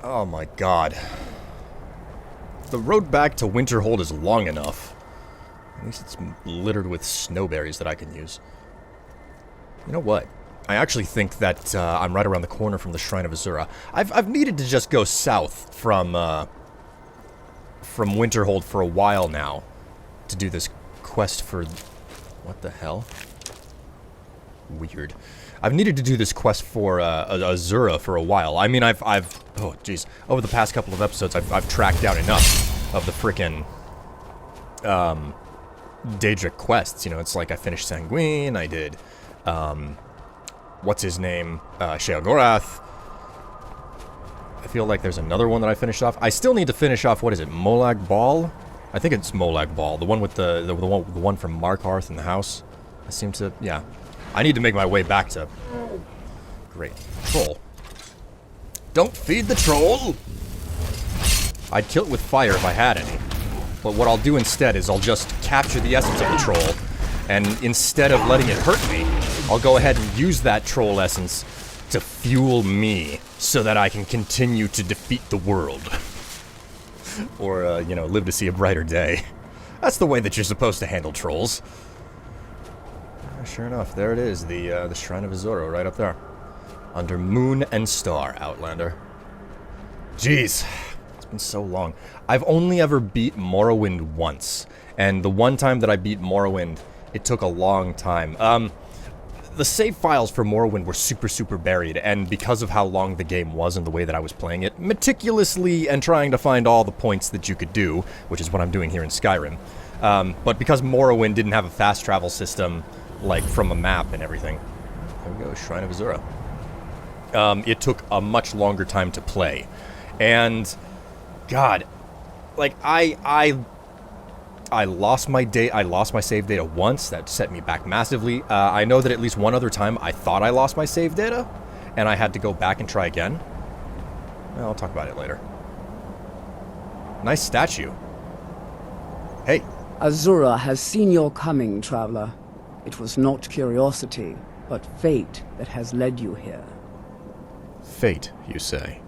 Oh my god. The road back to Winterhold is long enough. At least it's littered with snowberries that I can use. You know what? I actually think that I'm right around the corner from the Shrine of Azura. I've needed to just go south from Winterhold for a while now to do this quest for... What the hell? Weird. I've needed to do this quest for Azura for a while. I mean, oh jeez, over the past couple of episodes, I've tracked down enough of the frickin' Daedric quests. You know, it's like I finished Sanguine, I did, what's his name, Sheogorath. I feel like there's another one that I finished off. I still need to finish off, what is it, Molag Bal? I think it's Molag Bal, the one with the one from Markarth in the house. I seem to, yeah. I need to make my way back to... Great. Troll. Don't feed the troll! I'd kill it with fire if I had any. But what I'll do instead is I'll just capture the essence of the troll, and instead of letting it hurt me, I'll go ahead and use that troll essence to fuel me, so that I can continue to defeat the world. Or, you know, live to see a brighter day. That's the way that you're supposed to handle trolls. Sure enough, there it is, the Shrine of Azura right up there. Under Moon and Star, Outlander. Jeez, it's been so long. I've only ever beat Morrowind once, and the one time that I beat Morrowind, it took a long time. The save files for Morrowind were super buried, and because of how long the game was and the way that I was playing it, meticulously and trying to find all the points that you could do, which is what I'm doing here in Skyrim. But because Morrowind didn't have a fast travel system, like from a map and everything. There we go, Shrine of Azura. It took a much longer time to play. And God, like I lost my save data once. That set me back massively. I know that at least one other time I thought I lost my save data and I had to go back and try again. Well, I'll talk about it later. Nice statue. Hey. Azura has seen your coming, traveler. It was not curiosity, but fate that has led you here. Fate, you say?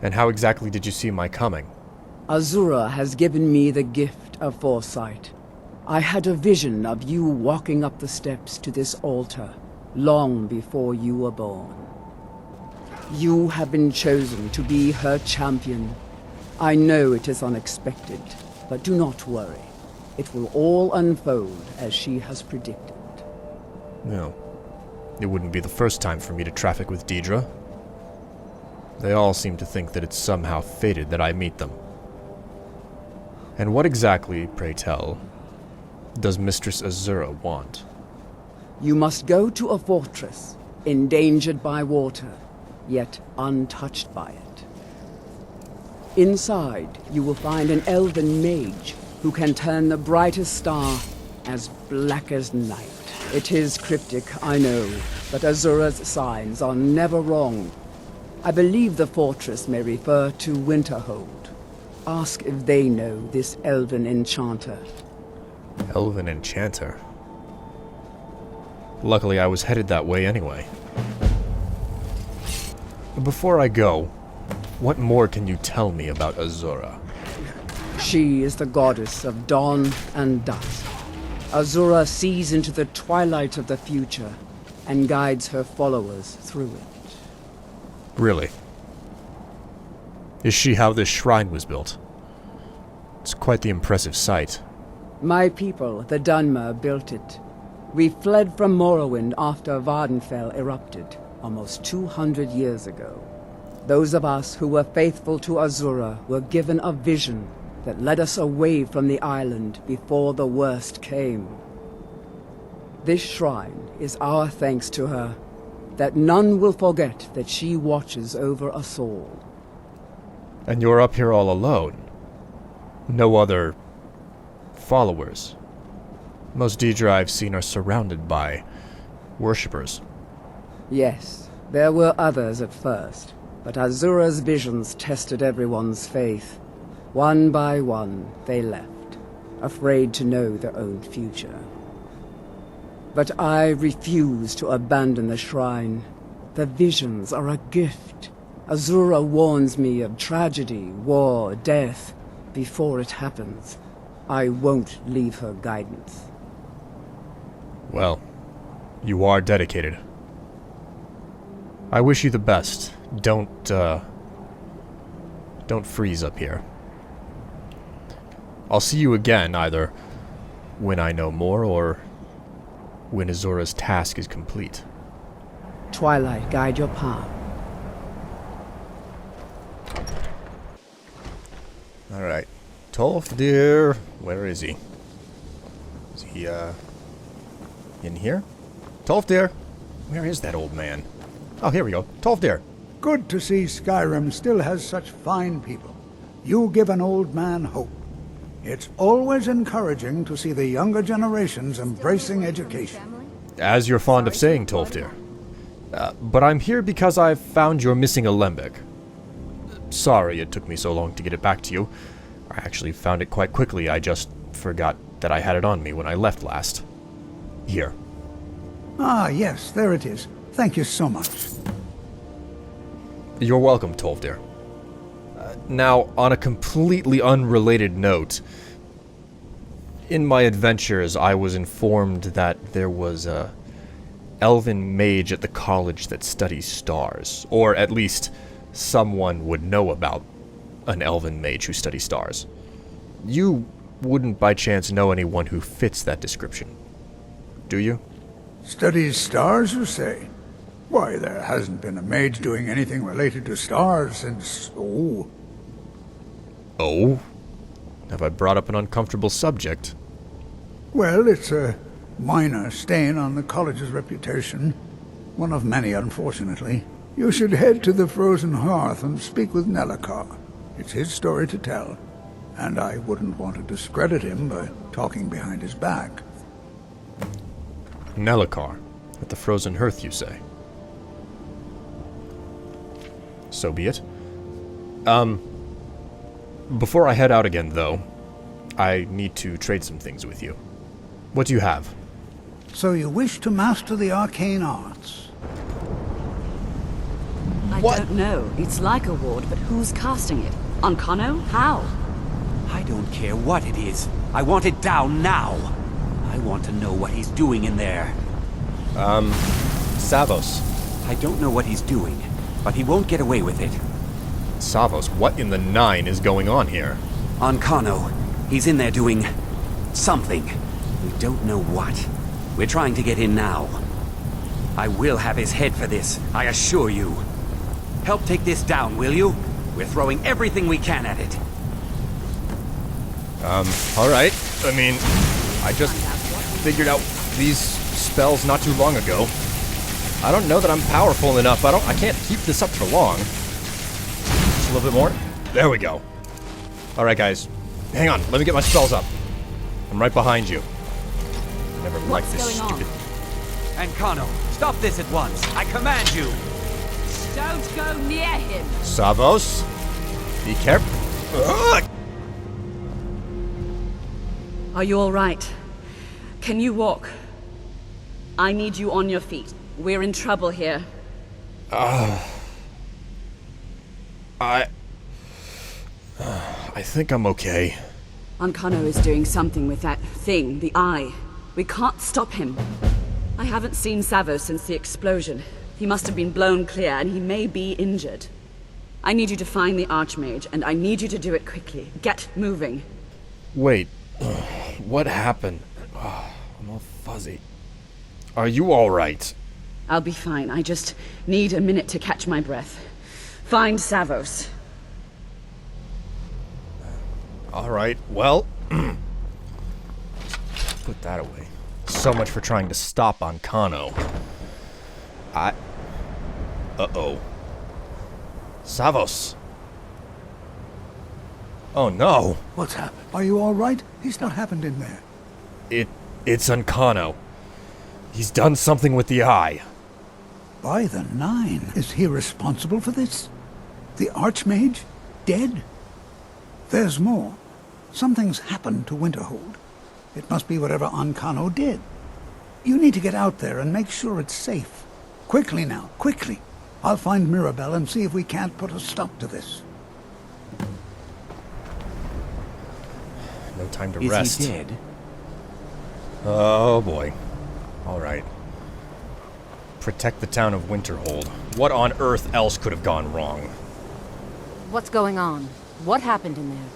And how exactly did you see my coming? Azura has given me the gift of foresight. I had a vision of you walking up the steps to this altar, long before you were born. You have been chosen to be her champion. I know it is unexpected, but do not worry. It will all unfold as she has predicted. No. It wouldn't be the first time for me to traffic with Daedra. They all seem to think that it's somehow fated that I meet them. And what exactly, pray tell, does Mistress Azura want? You must go to a fortress, endangered by water, yet untouched by it. Inside, you will find an elven mage who can turn the brightest star as black as night. It is cryptic, I know, but Azura's signs are never wrong. I believe the fortress may refer to Winterhold. Ask if they know this elven enchanter. Elven enchanter? Luckily, I was headed that way anyway. Before I go, what more can you tell me about Azura? She is the goddess of dawn and dusk. Azura sees into the twilight of the future and guides her followers through it. Really? Is she how this shrine was built? It's quite the impressive sight. My people, the Dunmer, built it. We fled from Morrowind after Vardenfell erupted, almost 200 years ago. Those of us who were faithful to Azura were given a vision that led us away from the island before the worst came. This shrine is our thanks to her, that none will forget that she watches over us all. And you're up here all alone? No other followers? Most Daedra I've seen are surrounded by worshippers. Yes, there were others at first, but Azura's visions tested everyone's faith. One by one, they left, afraid to know their own future. But I refuse to abandon the shrine. The visions are a gift. Azura warns me of tragedy, war, death, before it happens. I won't leave her guidance. Well, you are dedicated. I wish you the best. Don't freeze up here. I'll see you again, either when I know more or when Azura's task is complete. Twilight, guide your path. Alright. Tolfdir, where is he? Is he, in here? Tolfdir! Where is that old man? Oh, here we go. Tolfdir! Good to see Skyrim still has such fine people. You give an old man hope. It's always encouraging to see the younger generations embracing education. As you're fond of saying, Tolfdir. But I'm here because I've found your missing alembic. Sorry it took me so long to get it back to you. I actually found it quite quickly. I just forgot that I had it on me when I left last. Here. Ah, yes, there it is. Thank you so much. You're welcome, Tolfdir. Now, on a completely unrelated note, in my adventures, I was informed that there was a elven mage at the college that studies stars, or at least someone would know about an elven mage who studies stars. You wouldn't by chance know anyone who fits that description, do you? Studies stars, you say? Why, there hasn't been a mage doing anything related to stars since... Oh. Oh? Have I brought up an uncomfortable subject? Well, it's a minor stain on the college's reputation. One of many, unfortunately. You should head to the Frozen Hearth and speak with Nelacar. It's his story to tell, and I wouldn't want to discredit him by talking behind his back. Nelacar, at the Frozen Hearth, you say? So be it. Before I head out again, though, I need to trade some things with you. What do you have? So you wish to master the arcane arts? I don't know. It's like a ward, but who's casting it? Ancano? How? I don't care what it is. I want it down now. I want to know what he's doing in there. Savos. I don't know what he's doing, but he won't get away with it. Savos, what in the nine is going on here? Ancano. He's in there doing... something. We don't know what. We're trying to get in now. I will have his head for this, I assure you. Help take this down, will you? We're throwing everything we can at it. Alright. I mean, I just figured out these spells not too long ago. I don't know that I'm powerful enough. I can't keep this up for long. Just a little bit more. There we go. Alright, guys. Hang on. Let me get my spells up. I'm right behind you. Never liked this stupid... Ancano, stop this at once. I command you. Don't go near him. Savos, be careful. Ugh! Are you all right? Can you walk? I need you on your feet. We're in trouble here. I think I'm okay. Ancano is doing something with that thing, the eye. We can't stop him. I haven't seen Savos since the explosion. He must have been blown clear, and he may be injured. I need you to find the Archmage, and I need you to do it quickly. Get moving. Wait, what happened? I'm all fuzzy. Are you alright? I'll be fine. I just need a minute to catch my breath. Find Savos. Alright, well... put that away. So much for trying to stop Ancano. Uh-oh. Savos! Oh no! What's happened? Are you all right? He's not happened in there. It's Ancano. He's done something with the eye. By the nine, is he responsible for this? The Archmage? Dead? There's more. Something's happened to Winterhold. It must be whatever Ancano did. You need to get out there and make sure it's safe. Quickly now, quickly. I'll find Mirabelle and see if we can't put a stop to this. No time to Is rest. he dead? Oh boy. Alright. Protect the town of Winterhold. What on earth else could have gone wrong? What's going on? What happened in there?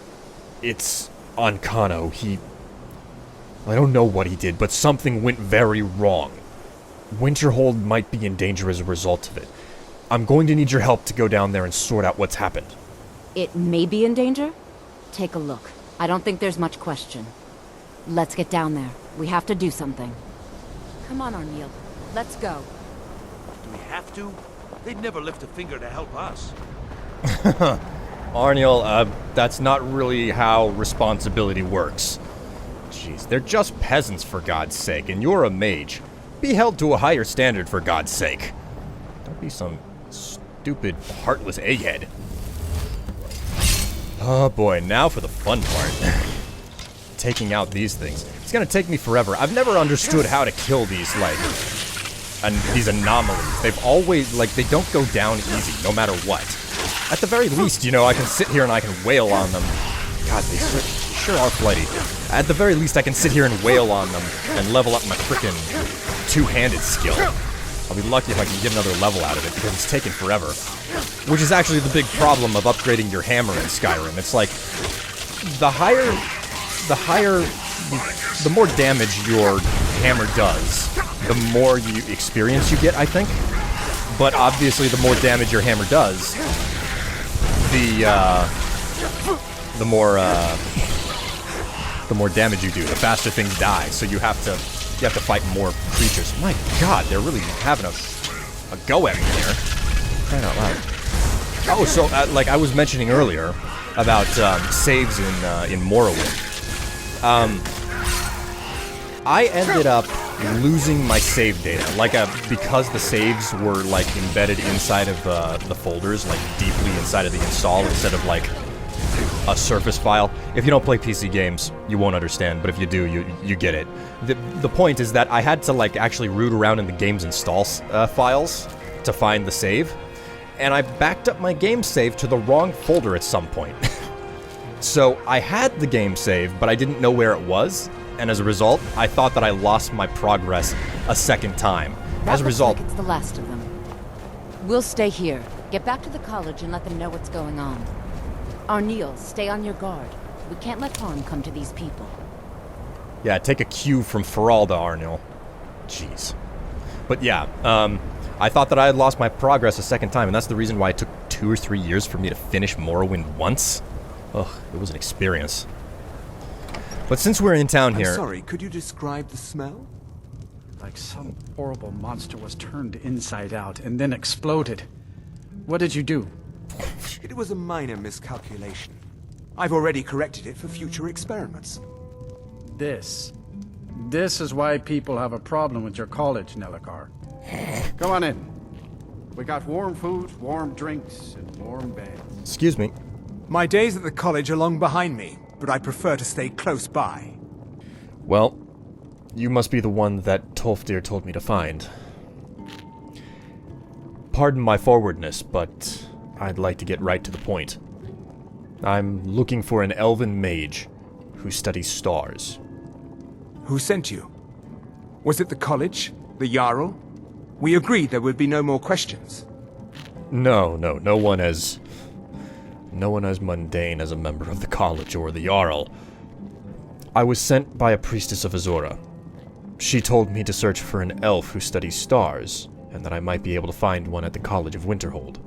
It's Ancano. I don't know what he did, but something went very wrong. Winterhold might be in danger as a result of it. I'm going to need your help to go down there and sort out what's happened. It may be in danger? Take a look. I don't think there's much question. Let's get down there. We have to do something. Come on, Arniel. Let's go. Do we have to? They'd never lift a finger to help us. Arniel, that's not really how responsibility works. Jeez, they're just peasants for God's sake, and you're a mage. Be held to a higher standard for God's sake. Don't be some stupid, heartless egghead. Oh boy, now for the fun part. Taking out these things. It's gonna take me forever. I've never understood how to kill these, these anomalies. They've always, they don't go down easy, no matter what. At the very least, I can sit here and I can wail on them. God, they sure are flighty. At the very least, I can sit here and wail on them and level up my frickin' two-handed skill. I'll be lucky if I can get another level out of it, because it's taken forever. Which is actually the big problem of upgrading your hammer in Skyrim. It's like, the more damage your hammer does, the more experience you get, I think. But obviously, the more damage your hammer does, the more damage you do, the faster things die. So you have to fight more creatures. My God, they're really having a go at me here. Crying out loud. Oh, so I was mentioning earlier about saves in Morrowind. I ended up losing my save data, because the saves were embedded inside of the folders, deeply inside of the install instead of a surface file. If you don't play PC games, you won't understand, but if you do, you get it. The point is that I had to actually root around in the game's install files to find the save, and I backed up my game save to the wrong folder at some point. So I had the game save, but I didn't know where it was, and as a result, I thought that I lost my progress a second time. As a result, like it's the last of them. We'll stay here. Get back to the college and let them know what's going on. Arniel, stay on your guard. We can't let harm come to these people. Yeah, take a cue from Feralda, Arniel. Jeez. But yeah, I thought that I had lost my progress a second time, and that's the reason why it took 2 or 3 years for me to finish Morrowind once. Ugh, it was an experience. But since we're in town here... I'm sorry, could you describe the smell? Like some horrible monster was turned inside out and then exploded. What did you do? It was a minor miscalculation. I've already corrected it for future experiments. This is why people have a problem with your college, Nellikar. Come on in. We got warm food, warm drinks, and warm beds. Excuse me. My days at the college are long behind me, but I prefer to stay close by. Well, you must be the one that Tolfdir told me to find. Pardon my forwardness, but I'd like to get right to the point. I'm looking for an elven mage who studies stars. Who sent you? Was it the college? The Jarl? We agreed there would be no more questions. No one as mundane as a member of the college or the Jarl. I was sent by a priestess of Azora. She told me to search for an elf who studies stars, and that I might be able to find one at the College of Winterhold.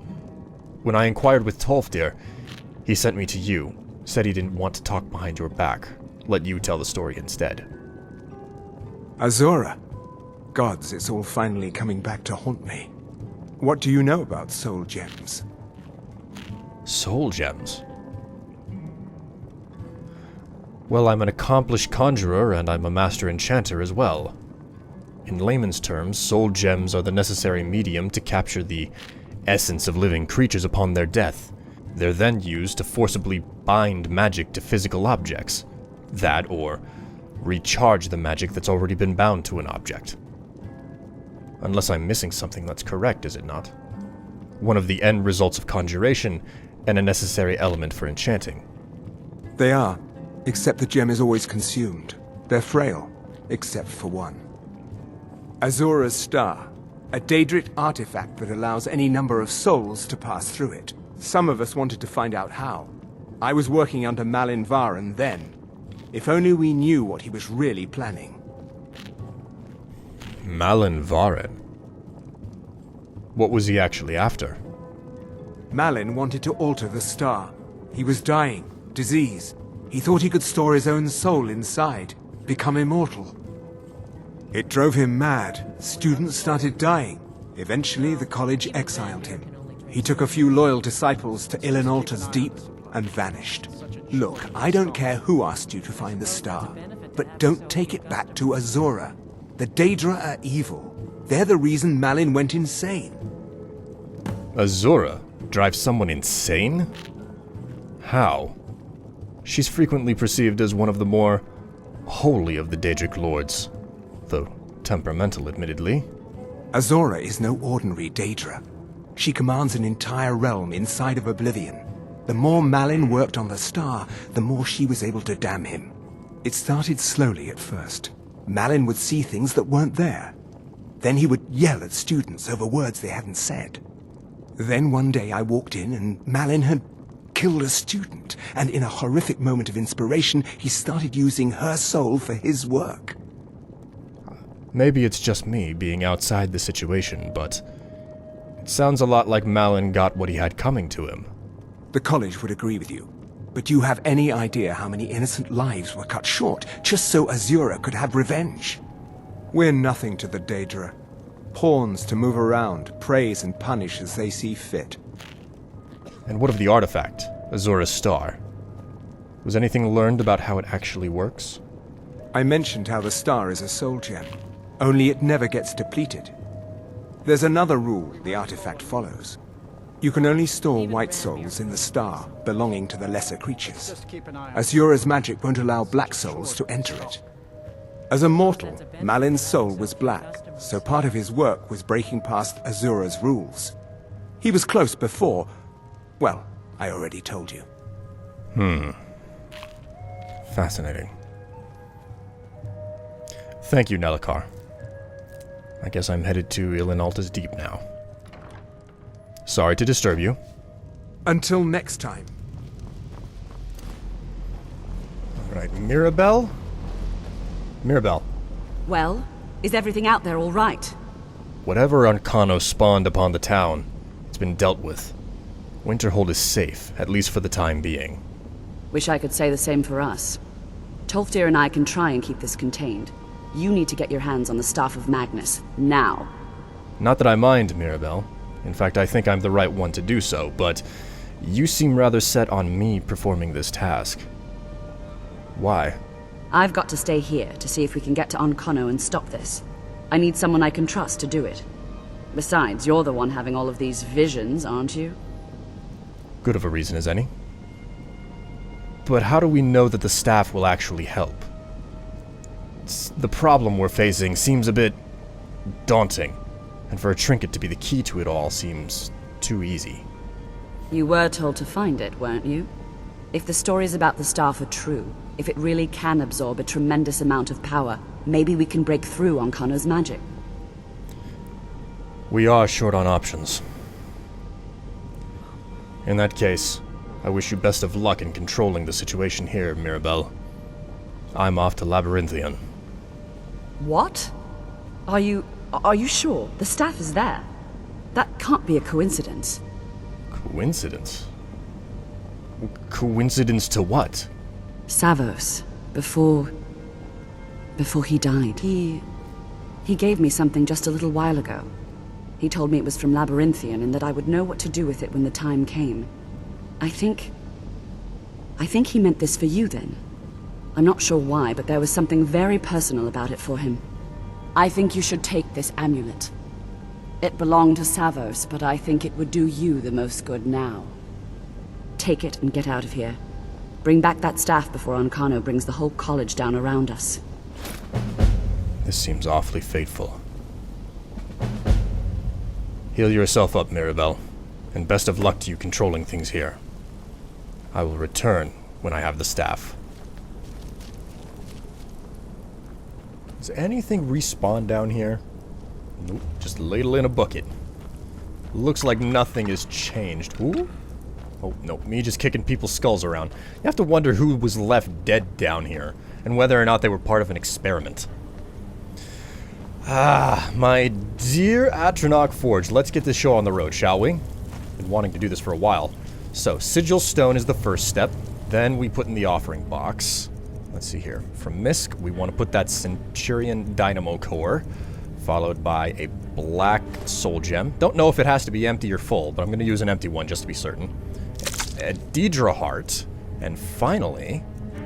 When I inquired with Tolfdir, he sent me to you, said he didn't want to talk behind your back, let you tell the story instead. Azora? Gods, it's all finally coming back to haunt me. What do you know about soul gems? Soul gems? Well, I'm an accomplished conjurer, and I'm a master enchanter as well. In layman's terms, soul gems are the necessary medium to capture the essence of living creatures upon their death. They're then used to forcibly bind magic to physical objects. That, or recharge the magic that's already been bound to an object. Unless I'm missing something that's correct, is it not? one of the end results of conjuration and a necessary element for enchanting. They are, except the gem is always consumed. They're frail, except for one. Azura's Star, a Daedric artifact that allows any number of souls to pass through it. Some of us wanted to find out how. I was working under Malin Varen then. If only we knew what he was really planning. Malin Varen? What was he actually after? Malin wanted to alter the star. He was dying, disease. He thought he could store his own soul inside, become immortal. It drove him mad. Students started dying. Eventually, the college exiled him. He took a few loyal disciples to Ilinalta's Deep and vanished. Look, I don't care who asked you to find the star, but don't take it back to Azura. The Daedra are evil. They're the reason Malin went insane. Azura drives someone insane? How? She's frequently perceived as one of the more holy of the Daedric lords, though temperamental, admittedly. Azura is no ordinary Daedra. She commands an entire realm inside of Oblivion. The more Malin worked on the star, the more she was able to damn him. It started slowly at first. Malin would see things that weren't there. Then he would yell at students over words they hadn't said. Then one day I walked in and Malin had killed a student, and in a horrific moment of inspiration, he started using her soul for his work. Maybe it's just me being outside the situation, but it sounds a lot like Malin got what he had coming to him. The college would agree with you. But do you have any idea how many innocent lives were cut short just so Azura could have revenge? We're nothing to the Daedra. Pawns to move around, praise and punish as they see fit. And what of the artifact, Azura's Star? Was anything learned about how it actually works? I mentioned how the star is a soul gem, only it never gets depleted. There's another rule the artifact follows. You can only store white souls in the star belonging to the lesser creatures. Azura's magic won't allow black souls to enter it. As a mortal, Malin's soul was black, so part of his work was breaking past Azura's rules. He was close before. Well, I already told you. Fascinating. Thank you, Nelacar. I guess I'm headed to Ilinalta's Deep now. Sorry to disturb you. Until next time. Alright, Mirabelle? Mirabelle, Well, is everything out there all right? whatever Ancano spawned upon the town, it's been dealt with. Winterhold is safe, at least for the time being. Wish I could say the same for us. Tolfdir and I can try and keep this contained. You need to get your hands on the Staff of Magnus, now. Not that I mind, Mirabelle. In fact, I think I'm the right one to do so, but you seem rather set on me performing this task. Why? I've got to stay here to see if we can get to Ancano and stop this. I need someone I can trust to do it. Besides, you're the one having all of these visions, aren't you? Good of a reason as any. But how do we know that the staff will actually help? The problem we're facing seems a bit daunting, and for a trinket to be the key to it all seems too easy. You were told to find it, weren't you? If the stories about the staff are true, if it really can absorb a tremendous amount of power, maybe we can break through Ancano's magic. We are short on options. In that case, I wish you best of luck in controlling the situation here, Mirabelle. I'm off to Labyrinthian. What? Are you sure? The staff is there. That can't be a coincidence. Coincidence? Coincidence to what? Savos, before he died, he gave me something just a little while ago. He told me it was from Labyrinthian and that I would know what to do with it when the time came. I think he meant this for you then. I'm not sure why, but there was something very personal about it for him. I think you should take this amulet. It belonged to Savos, but I think it would do you the most good now. Take it and get out of here. Bring back that staff before Ancano brings the whole college down around us. This seems awfully fateful. Heal yourself up, Mirabelle. and best of luck to you controlling things here. I will return when I have the staff. Does anything respawn down here? Nope, just ladle in a bucket. Looks like nothing has changed. Ooh. Oh, no, me just kicking people's skulls around. You have to wonder who was left dead down here, and whether or not they were part of an experiment. Ah, my dear Atronach Forge, let's get this show on the road, shall we? Been wanting to do this for a while. So, Sigil Stone is the first step. Then we put in the offering box. Let's see here. From Misk, we want to put that Centurion Dynamo Core, followed by a black soul gem. Don't know if it has to be empty or full, but I'm going to use an empty one just to be certain. A Daedra Heart. And finally,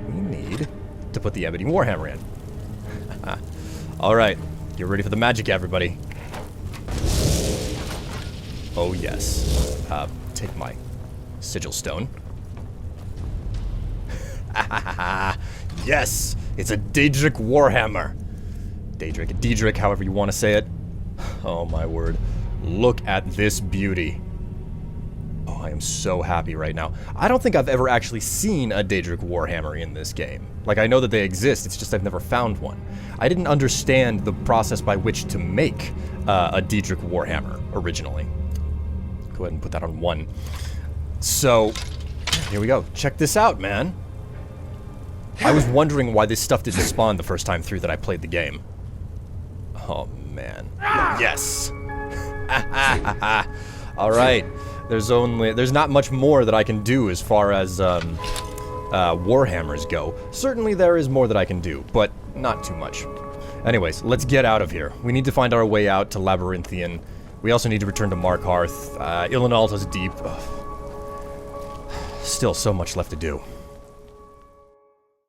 we need to put the Ebony Warhammer in. Alright, get ready for the magic, everybody. Oh, yes. Take my Sigil Stone. Yes! It's a Daedric Warhammer. Daedric, however you want to say it. Oh, my word. Look at this beauty. Oh, I am so happy right now. I don't think I've ever actually seen a Daedric Warhammer in this game. Like, I know that they exist, it's just I've never found one. I didn't understand the process by which to make a Daedric Warhammer originally. Go ahead and put that on 1. So, here we go. Check this out, man. I was wondering why this stuff didn't spawn the first time through that I played the game. Oh, man. Yes! Alright. There's not much more that I can do as far as, Warhammers go. Certainly there is more that I can do, but not too much. Anyways, let's get out of here. We need to find our way out to Labyrinthian. We also need to return to Markarth. Ilinalta's deep. Ugh. Still so much left to do.